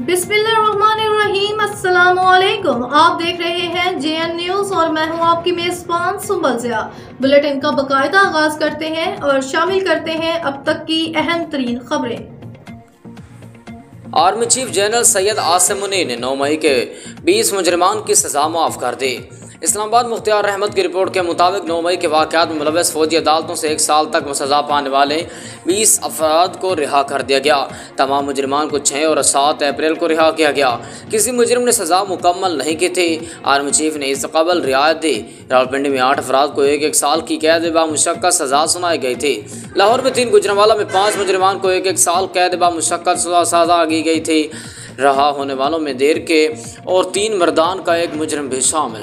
बिस्मिल्लाहिर्रहमानिर्रहीम। अस्सलामुअलैकुम। आप देख रहे हैं JN न्यूज़ और मैं हूं आपकी मेज़बान सुंबल ज़िया। बुलेटिन का बाकायदा आगाज करते हैं और शामिल करते हैं अब तक की अहम तरीन खबरें। Army chief general Syed Asim Munir ने 9 मई के 20 मुजरिमान की सजा माफ़ कर दी। इस्लामाबाद मुख्तियार रहमत की रिपोर्ट के मुताबिक 9 मई के वाक़यात में मुलव्वस फ़ौजी अदालतों से 1 साल तक सज़ा पाने वाले 20 अफराद को रिहा कर दिया गया। तमाम मुजरिमान को 6 और 7 अप्रैल को रिहा किया गया। किसी मुजरिम ने सज़ा मुकम्मल नहीं की थी। आर्मी चीफ ने इस कबल रियायत दी। रावलपिंडी में 8 अफराद को 1-1 साल की कैद बामुशक्कत सज़ा सुनाई गई थी। लाहौर में 3, गुजरांवाला में 5 मुजरिमान को 1-1 साल कैद बामुशक्कत सज़ा दी गई थी। रहा होने वालों में देर के और 3 मर्दान का एक मुजरिम भी शामिल है।